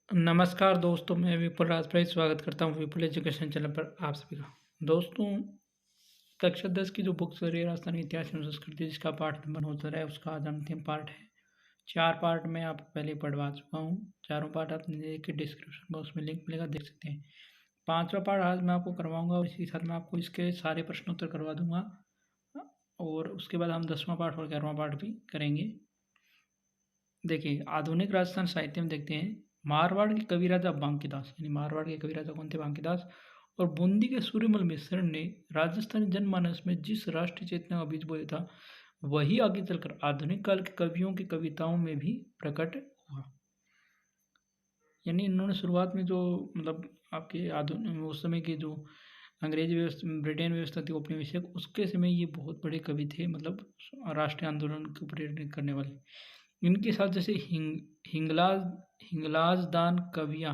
नमस्कार दोस्तों, मैं विपुल राजपुरोहित स्वागत करता हूँ विपुल एजुकेशन चैनल पर आप सभी का। दोस्तों, कक्षा 10 की जो बुक चल रही है राजस्थान इतिहास एवं संस्कृति, जिसका पार्ट नंबर होता रहा है, उसका आज अंतिम पार्ट है। 4 पार्ट मैं आपको पहले ही पढ़वा चुका हूँ। चारों पार्ट आपने देख के डिस्क्रिप्शन बॉक्स में लिंक मिलेगा, देख सकते हैं। 5वां पार्ट आज मैं आपको करवाऊँगा और इसी के साथ मैं आपको इसके सारे प्रश्नोत्तर करवा दूँगा और उसके बाद हम 10वां पार्ट और 11वां पार्ट भी करेंगे। देखिए, आधुनिक राजस्थान साहित्य में देखते हैं, मारवाड़ के कवि राजा बांकीदास, यानी मारवाड़ के कवि राजा कौन थे? बांकीदास। और बूंदी के सूर्यमल मिश्र ने राजस्थानी जनमानस में जिस राष्ट्रीय चेतना का बीज बोया था, वही आगे चलकर आधुनिक काल के कवियों की कविताओं में भी प्रकट हुआ। यानी इन्होंने शुरुआत में जो मतलब आपके आधुनिक उस समय के जो अंग्रेजी व्यवस्था, ब्रिटेन व्यवस्था थी औपनिवेशिक, उसके समय ये बहुत बड़े कवि थे, मतलब राष्ट्रीय आंदोलन को प्रेरित करने वाले। इनके साथ जैसे हिंगलाजदान कवियाँ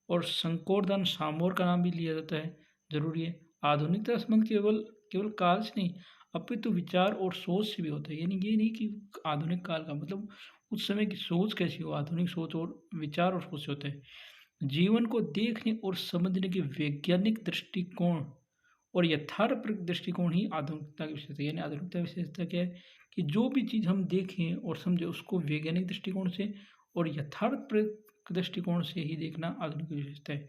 और शंकोरदान सामोर का नाम भी लिया जाता है, ज़रूरी है। आधुनिकता का संबंध केवल केवल काल से नहीं, अपितु विचार और सोच से भी होता है। यानी ये नहीं कि आधुनिक काल का मतलब उस समय की सोच कैसी हो, आधुनिक सोच और विचार और सोच से होता है। जीवन को देखने और समझने के वैज्ञानिक दृष्टिकोण और यथार्थपरक दृष्टिकोण ही आधुनिकता की विशेषता है। यानी आधुनिकता की विशेषता क्या है कि जो भी चीज़ हम देखें और समझें उसको वैज्ञानिक दृष्टिकोण से और यथार्थपरक दृष्टिकोण से ही देखना आधुनिक की विशेषता है।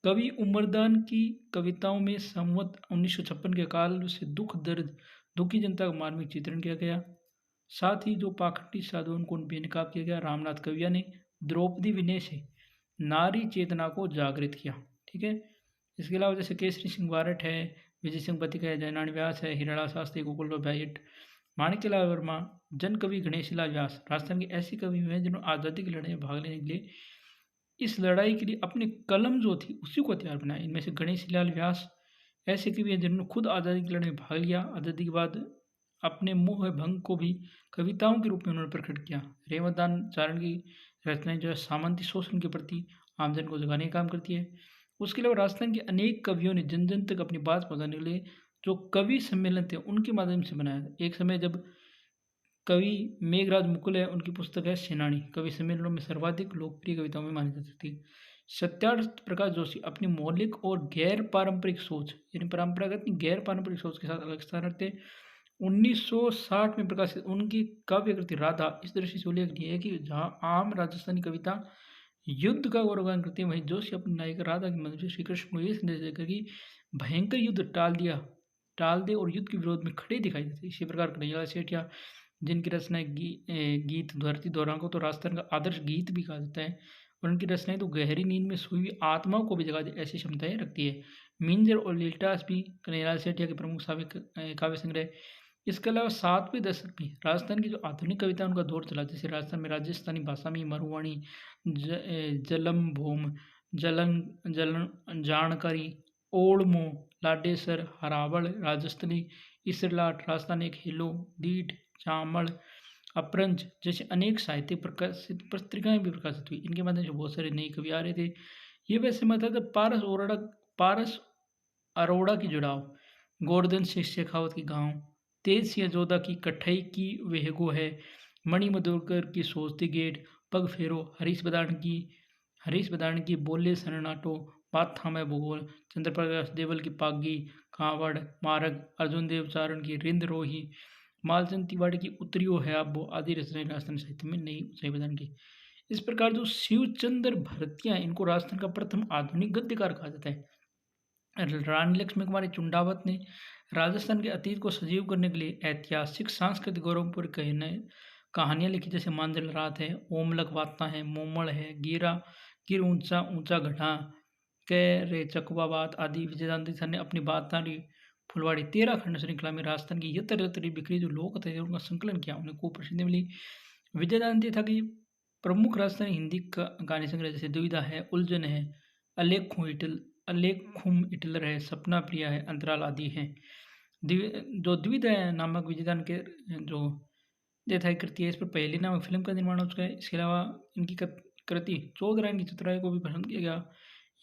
कवि उमरदान की कविताओं में संवत 1956 के काल से दुख दर्द दुखी जनता का मार्मिक चित्रण किया गया। साथ ही जो पाखंडी साधुओं को बेनकाब किया गया। रामनाथ कविया ने द्रौपदी विनय से नारी चेतना को जागृत किया। ठीक है। इसके अलावा जैसे केसरी सिंह बारठ है, विजय सिंह पथिक है, जयनारायण व्यास है, हिराला शास्त्री, गोकुल भट्ट, माणिक्यलाल वर्मा, जन कवि गणेशीलाल व्यास राजस्थान के ऐसे कवि हुए हैं जिन्होंने आज़ादी की लड़ाई में भाग लेने के लिए इस लड़ाई के लिए अपनी कलम जो थी उसी को हथियार बनाया। इनमें से गणेशीलाल व्यास ऐसे कवि हैं जिन्होंने खुद आज़ादी की लड़ाई में भाग लिया। आज़ादी के बाद अपने मोह भंग को भी कविताओं के रूप में उन्होंने प्रकट किया। रेवतदान चारण की रचनाएं जो है सामंती शोषण के प्रति आमजन को जगाने का काम करती है। उसके अलावा राजस्थान के अनेक कवियों ने जन जन तक अपनी बात पहुँचाने के लिए जो कवि सम्मेलन थे उनके माध्यम से बनाया। एक समय जब कवि मेघराज मुकुल है, उनकी पुस्तक है सेनानी, कवि सम्मेलनों में सर्वाधिक लोकप्रिय कविताओं में मानी जाती थी। सत्यार्थ प्रकाश जोशी अपनी मौलिक और गैर पारंपरिक सोच, यानी परंपरागत नहीं, गैर पारंपरिक सोच के साथ अलग स्थान रखते। 1960 में प्रकाशित उनकी काव्य कृति राधा इस दृष्टि से उल्लेखनीय है कि जहाँ आम राजस्थानी कविता युद्ध का गौरवगान करती है, वहीं जोशी अपनी नायिका राधा के मध्य श्री कृष्ण को ये संदेश देकर कि भयंकर युद्ध टाल दे और युद्ध के विरोध में खड़े दिखाई देते। इसी प्रकार कन्हैयालाल सेठिया, जिनकी रचनाएं गीत धरती दोहराओं को तो राजस्थान का आदर्श गीत भी कहा जाता है, और उनकी रचनाएं तो गहरी नींद में सोई हुई आत्माओं को भी जगा दे ऐसी क्षमताएं रखती है। मिंजर और लिल्टास भी कन्हैयालाल सेठिया के प्रमुख काव्य संग्रह। इसके अलावा 7वें दशक में राजस्थान की जो आधुनिक कविता उनका दौर चला, जैसे राजस्थान में राजस्थानी भाषा में मरुवाणी, जलम भूम, जलन जलन जानकारी, ओड़मो, लाडेसर, हरावल, राजस्थानी इसरलाट, राजस्थान एक हिलो, डीठ, चामड़, अपरंज जैसे अनेक साहित्य प्रकाशित पत्रिकाएं भी प्रकाशित हुई। इनके माध्यम से बहुत सारे नए कवि आ रहे थे। ये वैसे मतलब पारस अरोड़ा की जुड़ाव, गोवर्धन सिंह शेखावत की गांव, तेज सिंह जोधा की कठई की वेहगो है, मणि मधुकर की सोचती गेट, पग फेरो, हरीश बदाण की बोले सन्नाटो, बात थामे भूगोल, चंद्रप्रकाश देवल की पागी, कांवड़, मार्ग, अर्जुन देव चारण की रिंद रोही, मालचंद तिवारी की उत्तरियो है आबो आदि रचनाएं राजस्थान साहित्य में नई ऊंचाई प्रदान की। इस प्रकार जो शिवचंद्र भरतिया, इनको राजस्थान का प्रथम आधुनिक गद्यकार कहा जाता है। रानी लक्ष्मी कुमारी चुंडावत ने राजस्थान के अतीत को सजीव करने के लिए ऐतिहासिक सांस्कृतिक गौरवपूर्ण कहानियाँ लिखी, जैसे मांजल रात है, ओमलक वार्ता है, मोमड़ है, गिर ऊंचा ऊंचा घटा, कै रे चकवा बात आदि। विजयदांती सर ने अपनी बातारी फुलवाड़ी 13 खंड श्रृंखला में राजस्थान की यत्र यत्र बिखरी जो लोक कथाएं उनका संकलन किया, उन्हें खूब प्रसिद्धि मिली। विजयदांती था कि प्रमुख राजस्थानी हिंदी गाने संग्रह जैसे दुविधा है, उलझन है, अलेखुम इटलर है, सपना प्रिया है, अंतराल आदि हैं। जो द्विधा नामक विजयदान के जो देथाई कृति है, इस पर पहली नामक फिल्म का निर्माण हो चुका है। इसके अलावा इनकी कृति चौधरायन की चतुराई को भी पसंद किया गया।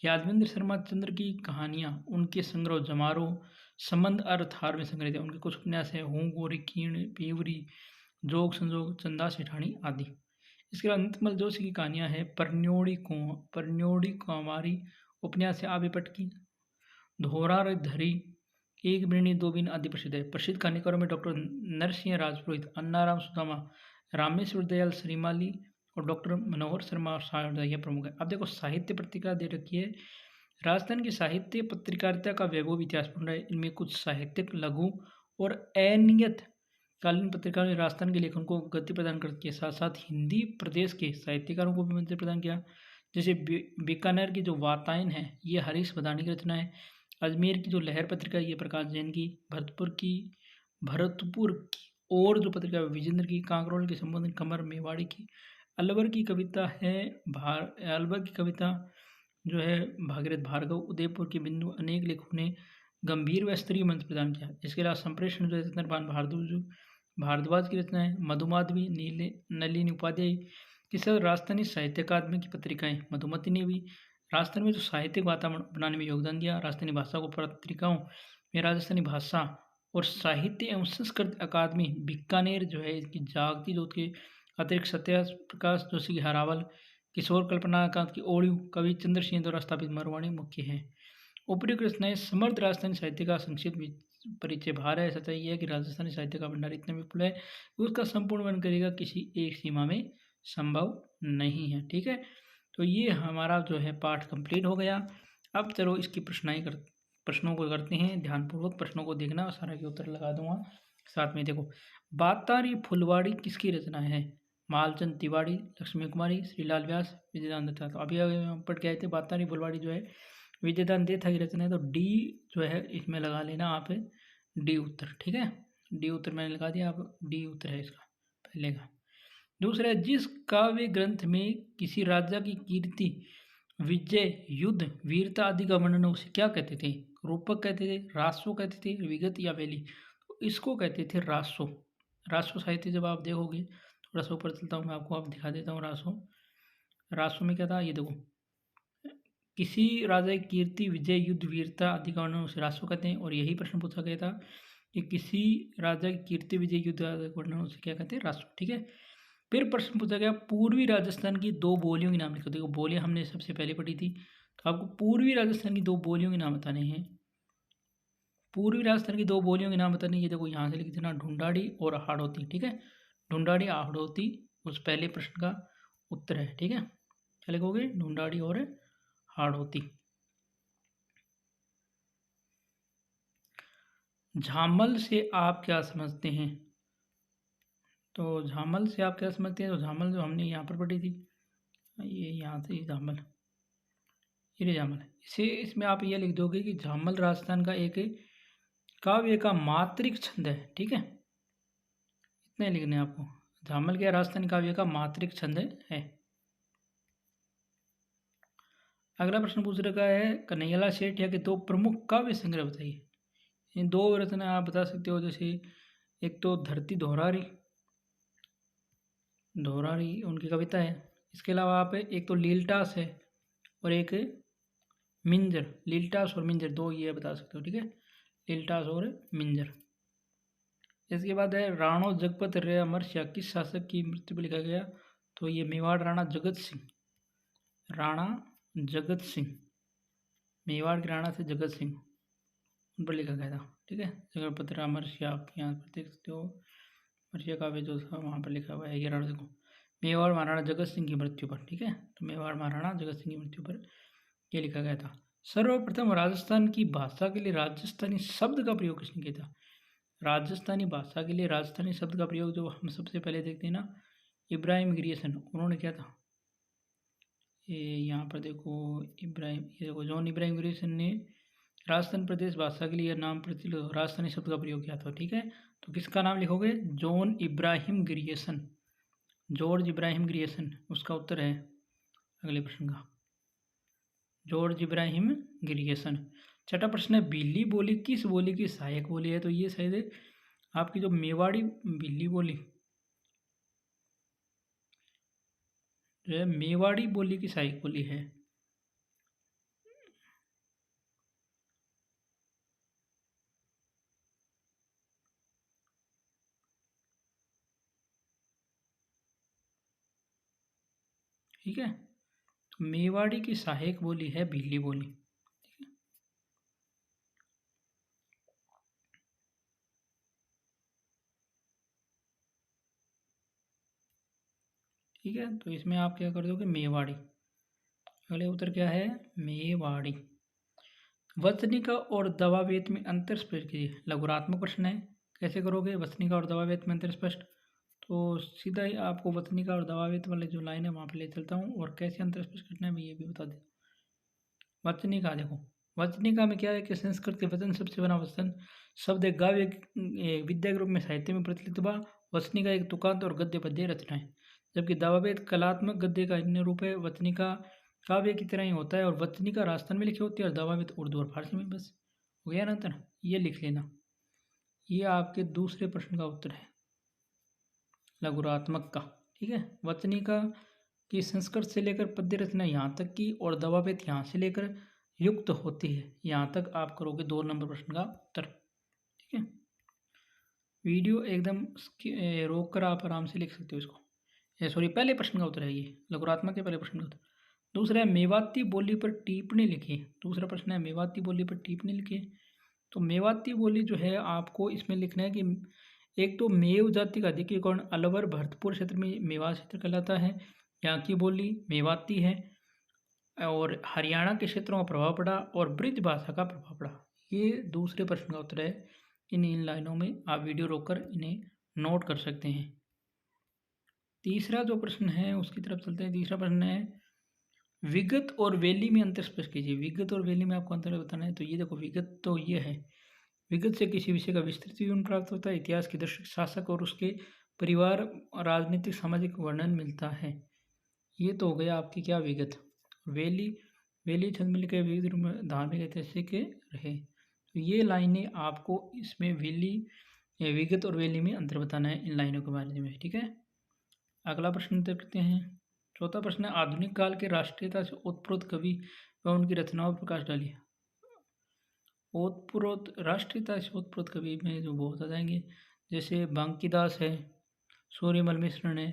यादवेंद्र शर्मा चंद्र की कहानियाँ, उनके संग्रह जमारो, संबंध अर्थ हार में संग्रहित है। उनके कुछ उपन्यास है, हूँ गोरी कीर्ण पेवरी, जोग संजोग, चंदा सेठानी आदि। इसके अलावा नीतमल जोशी की कहानियाँ हैं परन्योड़ी कुमारी, उपन्यास है आबे पटकी, धोरा रे धरी, एक बिरनी दो बिन आदि प्रसिद्ध है। प्रसिद्ध कहानीकारों में डॉक्टर नरसिंह राजपुरोहित, अन्नाराम सुदामा, रामेश्वर दयाल श्रीमाली और डॉक्टर मनोहर शर्मा सारदा प्रमुख है। अब देखो साहित्य पत्रिका दे रखी है। राजस्थान की साहित्य पत्रकारिता का वैभव इतिहासपूर्ण है। इनमें कुछ साहित्यिक लघु और अनियत कालीन पत्रिकाओं ने राजस्थान के लेखन को गति प्रदान करके साथ साथ हिंदी प्रदेश के साहित्यकारों को भी मंत्र प्रदान किया। जैसे बीकानेर की जो वातायन है ये हरीश बदानी की रचना है। अजमेर की जो लहर पत्रिका ये प्रकाश जैन की। भरतपुर की और जो पत्रिका विजेंद्र की। कांकरोल की संबोधन कमर मेवाड़ी की। अलवर की कविता है अलवर की कविता जो है भागीरथ भार्गव। उदयपुर के बिंदु अनेक लेखकों ने गंभीर व स्तरीय मंत्र प्रदान किया। इसके अलावा संप्रेषण जो है चंद्रभान भारद्वाज की रचना है। मधुमाधवी नलिनी उपाध्याय की सब राजस्थानी साहित्य अकादमी की पत्रिकाएं। मधुमती ने भी राजस्थान में जो साहित्यिक वातावरण बनाने में योगदान दिया। राजस्थानी भाषा को पत्रिकाओं में राजस्थानी भाषा और साहित्य एवं संस्कृत अकादमी बीकानेर जो है इसकी जागती जोत के अतिरिक्त सत्या प्रकाश जोशी की हरावल, किशोर कल्पनाकांत की ओडियो, कवि चंद्र सिंह द्वारा स्थापित मरवाणी मुख्य हैं। उपयुक्त रचनाएं समर्थ राजस्थानी साहित्य का संक्षिप्त परिचय भार है। सच्चाई यह है कि राजस्थानी साहित्य का भंडार इतना विपुल है कि उसका संपूर्ण वर्णन करेगा किसी एक सीमा में संभव नहीं है। ठीक है, तो ये हमारा जो है पाठ कंप्लीट हो गया। अब चलो इसकी प्रश्नों को करते हैं। ध्यानपूर्वक प्रश्नों को देखना और सारा के उत्तर लगा दूंगा साथ में। देखो, बातारी फुलवाड़ी किसकी रचना है? मालचंद तिवारी, लक्ष्मी कुमारी, श्रीलाल व्यास, विजयदान दत्ता। तो अभी हम पढ़ के आए थे बातारी फुलवाड़ी जो है विजयदान दत्ता की रचना है। तो डी जो है इसमें लगा लेना आप, डी उत्तर। ठीक है, डी उत्तर मैंने लगा दिया, आप डी उत्तर है इसका पहले का। दूसरा, जिस काव्य ग्रंथ में किसी राजा की कीर्ति, विजय, युद्ध, वीरता आदि का वर्णन उसे क्या कहते थे? रूपक कहते थे, रासो कहते थे, विगत या वैली? तो इसको कहते थे रासो। रासो साहित्य जब आप देखोगे, थोड़ा सा ऊपर चलता हूँ मैं आपको, आप दिखा देता हूँ। रासो में क्या था ये देखो, किसी राजा की कीर्ति, विजय, युद्ध, वीरता आदि का वर्णन उसे रासो कहते हैं। और यही प्रश्न पूछा गया था कि किसी राजा की कीर्ति, विजय, युद्ध आदि का वर्णन उसे क्या कहते हैं? रासो। ठीक है, फिर प्रश्न पूछा गया पूर्वी राजस्थान की दो बोलियों के नाम लिखो। देखो, बोलियां हमने सबसे पहले पढ़ी थी, तो आपको पूर्वी राजस्थान की दो बोलियों के नाम बताने हैं। पूर्वी राजस्थान की दो बोलियों के नाम बताने, ये देखो यहाँ से लिख देना, ढूंढाड़ी और हाड़ौती। ठीक है, ढूंढाड़ी हाड़ौती उस पहले प्रश्न का उत्तर है। ठीक है, क्या लिखोगे? ढूंढाड़ी और हाड़ौती। झामल से आप क्या समझते हैं? तो झामल से आप क्या समझते हैं? तो झामल जो हमने यहाँ पर पढ़ी थी, ये यहाँ से झामल, ये झामल है। इसमें आप ये लिख दोगे कि झामल राजस्थान का एक काव्य का मात्रिक छंद है। ठीक है, इतने लिखने हैं आपको। झामल क्या राजस्थानी काव्य का मात्रिक छंद है। अगला प्रश्न पूछ रखा है कन्हैयालाल सेठिया के दो प्रमुख काव्य संग्रह बताइए। इन दो रचना आप बता सकते हो, जैसे एक तो धरती धोरारी उनकी कविता है। इसके अलावा आप एक तो लीलटास है और एक मिंजर। लीलटास और मिंजर दो ये बता सकते हो। ठीक है, लीलटास और मिंजर। इसके बाद है राणो जगपत रे अमर शाह किस शासक की मृत्यु पर लिखा गया? तो ये मेवाड़ राणा जगत सिंह, मेवाड़ के राणा थे जगत सिंह, उन पर लिखा गया था। ठीक है, जगपत रे अमर शाह आप यहाँ पर देख सकते हो, मर्सिया काव्य जो था वहाँ पर लिखा हुआ है। ये देखो, मेवाड़ महाराणा जगत सिंह की मृत्यु पर। ठीक है, तो मेवाड़ महाराणा जगत सिंह की मृत्यु पर ये लिखा गया था। सर्वप्रथम राजस्थान की भाषा के लिए राजस्थानी शब्द का प्रयोग किसने किया था? राजस्थानी भाषा के लिए राजस्थानी शब्द का प्रयोग जो हम सबसे पहले देखते हैं ना, इब्राहिम ग्रियर्सन, उन्होंने किया था। ये यहाँ पर देखो इब्राहिम, ये देखो जॉन इब्राहिम ग्रियर्सन ने राजस्थान प्रदेश भाषा के लिए नाम प्रचलित राजस्थानी शब्द का प्रयोग किया था। ठीक है, तो किसका नाम लिखोगे? John Ibrahim Grierson, George Ibrahim Grierson उसका उत्तर है अगले प्रश्न का, जॉर्ज इब्राहिम ग्रियर्सन। छठा प्रश्न है भिल्ली बोली किस बोली की सहायक बोली है? तो ये शायद आपकी जो मेवाड़ी भिल्ली बोली जो है मेवाड़ी बोली की सहायक बोली है। ठीक है। तो मेवाड़ी की सहायक बोली है भीली बोली। ठीक है, तो इसमें आप क्या कर दोगे, मेवाड़ी। अगले उत्तर क्या है, मेवाड़ी। वचनिका और दवावेत में अंतर स्पष्ट कीजिए। लघुरात्मक प्रश्न है, कैसे करोगे वचनिका और दवावेत में अंतर स्पष्ट। तो सीधा ही आपको वचनिका और दवावेत वाले जो लाइन है वहाँ पे ले चलता हूँ, और कैसे अंतर स्पष्ट करना है मैं ये भी बता दें। वचनिका देखो, वचनिका में क्या है कि संस्कृत के वचन शब्द से बना वचन शब्द एक काव्य विद्या के रूप में साहित्य में प्रचलित हुआ। वचनिका एक तुकांत और गद्य पद्य रचना है, जबकि दावावेद कलात्मक गद्य का अन्य रूप है। वचनिका काव्य की तरह ही होता है, और वचनिका राजस्थान में लिखी होती है और दावावेद उर्दू और फारसी में। बस हो गया ना अंतर, ये लिख लेना। ये आपके दूसरे प्रश्न का उत्तर है, लघुरात्मक का। ठीक है, वचनिका की संस्कृत से लेकर पद्य रचना यहाँ तक की, और दवावेद यहाँ से लेकर युक्त होती है, यहाँ तक आप करोगे 2 नंबर प्रश्न का उत्तर। ठीक है, वीडियो एकदम रोक कर आप आराम से लिख सकते हो इसको। सॉरी, पहले प्रश्न का उत्तर है ये, लघुरात्मक के पहले प्रश्न का उत्तर। दूसरा है मेवाती बोली पर टिप्पणी लिखिए। दूसरा प्रश्न है मेवाती बोली पर टिप्पणी लिखिए। तो मेवाती बोली जो है आपको इसमें लिखना है कि एक तो मेव जाति का अधिकीकरण अलवर भरतपुर क्षेत्र में मेवात क्षेत्र कहलाता है, यहाँ की बोली मेवाती है, और हरियाणा के क्षेत्रों का प्रभाव पड़ा और ब्रिज भाषा का प्रभाव पड़ा। ये दूसरे प्रश्न का उत्तर है। इन लाइनों में आप वीडियो रोककर इन्हें नोट कर सकते हैं। तीसरा जो प्रश्न है उसकी तरफ चलते हैं। तीसरा प्रश्न है विगत और वेली में अंतर स्पष्ट कीजिए। विगत और वेली में आपको अंतर बताना है। तो ये देखो, विगत तो ये है, विगत से किसी विषय का विस्तृत विवरण प्राप्त होता है, इतिहास के दर्शक शासक और उसके परिवार राजनीतिक सामाजिक वर्णन मिलता है। ये तो हो गया आपकी क्या, विगत। वेली, वेली छंद मिल के विविध रूप में धार्मिक ऐतिहासिक रहे। तो ये लाइनें आपको इसमें वेली, विगत और वेली में अंतर बताना है इन लाइनों के बारे में। ठीक है, अगला प्रश्न करते हैं। चौथा प्रश्न है आधुनिक काल के राष्ट्रीयता से ओतप्रोत कवि व उनकी रचनाओं पर प्रकाश डालिए। ओतप्रोत, राष्ट्रीयता से ओतप्रोत कवि में जो बहुत आ जाएंगे, जैसे बांकीदास है, सूर्यमल मिश्र है,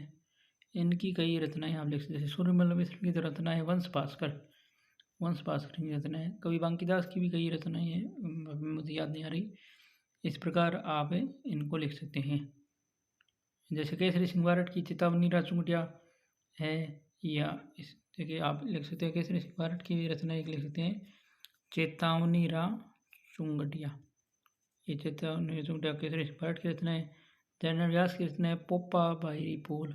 इनकी कई रचनाएं आप लिख सकते हैं। जैसे सूर्यमल मिश्र की जो रचना है वंश भास्कर, वंश भास्कर की रचना है। कवि बांकीदास की भी कई रचनाएं हैं, मुझे याद नहीं आ रही। इस प्रकार आप इनको लिख सकते हैं। जैसे केसरी सिंह बारट की चेतावनी राचुंगटिया है, या इस देखिए आप लिख सकते हैं केसरी सिंह बारट की भी रचना एक लिख सकते हैं, चेतावनी चुंगटिया। ये चेतावनी चुंगटिया केसरी सिंह बारट की रचना है। जनरल व्यास की रचना है पोपा बायरी पोल,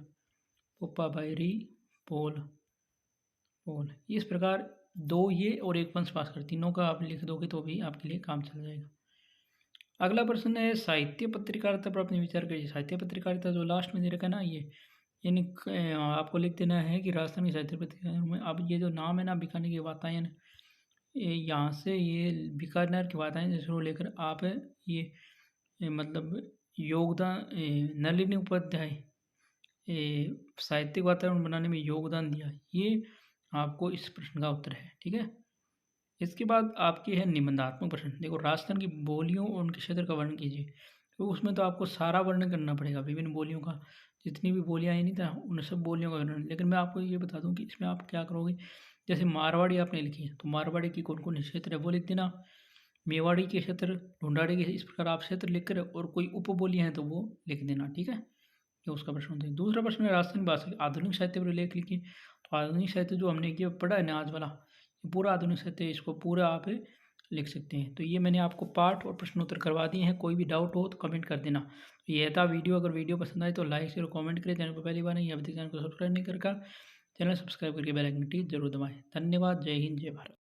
पोपा बायरी पोल पोल। इस प्रकार 2 ये और एक वंश भास्कर, तीनों का आप लिख दोगे तो भी आपके लिए काम चल जाएगा। अगला प्रश्न है साहित्य पत्रकारिता पर अपने विचार करिए। साहित्य पत्रकारिता जो लास्ट में दे रखा है ना, ये यानी आपको लिख देना है कि राजस्थान की साहित्य पत्रिका में, अब ये जो नाम है ना बीकानेर की वातायन, यहाँ से ये बीकानेर की वातायन से शुरू लेकर आप ये मतलब योगदान, नलिनी उपाध्याय साहित्यिक वातावरण बनाने में योगदान दिया, ये आपको इस प्रश्न का उत्तर है। ठीक है, इसके बाद आपकी है निबंधात्मक प्रश्न। देखो, राजस्थान की बोलियों और उनके क्षेत्र का वर्णन कीजिए। तो उसमें तो आपको सारा वर्णन करना पड़ेगा, विभिन्न बोलियों का, जितनी भी बोलियाँ हैं नहीं था उन सब बोलियों का वर्णन। लेकिन मैं आपको ये बता दूं कि इसमें आप क्या करोगे, जैसे मारवाड़ी आपने लिखी है तो मारवाड़ी की कौन कौन क्षेत्र है वो लिख देना, मेवाड़ी के क्षेत्र, ढूंढाड़ी के, इस प्रकार आप क्षेत्र लिख कर और कोई उपबोलियाँ हैं तो वो लिख देना। ठीक है, ये उसका प्रश्न होता है। दूसरा प्रश्न है राजस्थानी भाषा आधुनिक साहित्य पर लेख लिखिए। तो आधुनिक साहित्य जो हमने किया पढ़ा है ना आज वाला, पूरा आधुनिक साहित्य, इसको पूरा आप लिख सकते हैं। तो ये मैंने आपको पाठ और प्रश्न उत्तर करवा दिए हैं। कोई भी डाउट हो तो कमेंट कर देना। तो ये था वीडियो। अगर वीडियो पसंद आए तो लाइक शेयर कमेंट करें। चैनल पर पहली बार नहीं, अभी तक चैनल को सब्सक्राइब नहीं करके चैनल सब्सक्राइब करके बेल आइकन जरूर दबाएं। धन्यवाद। जय हिंद, जय भारत।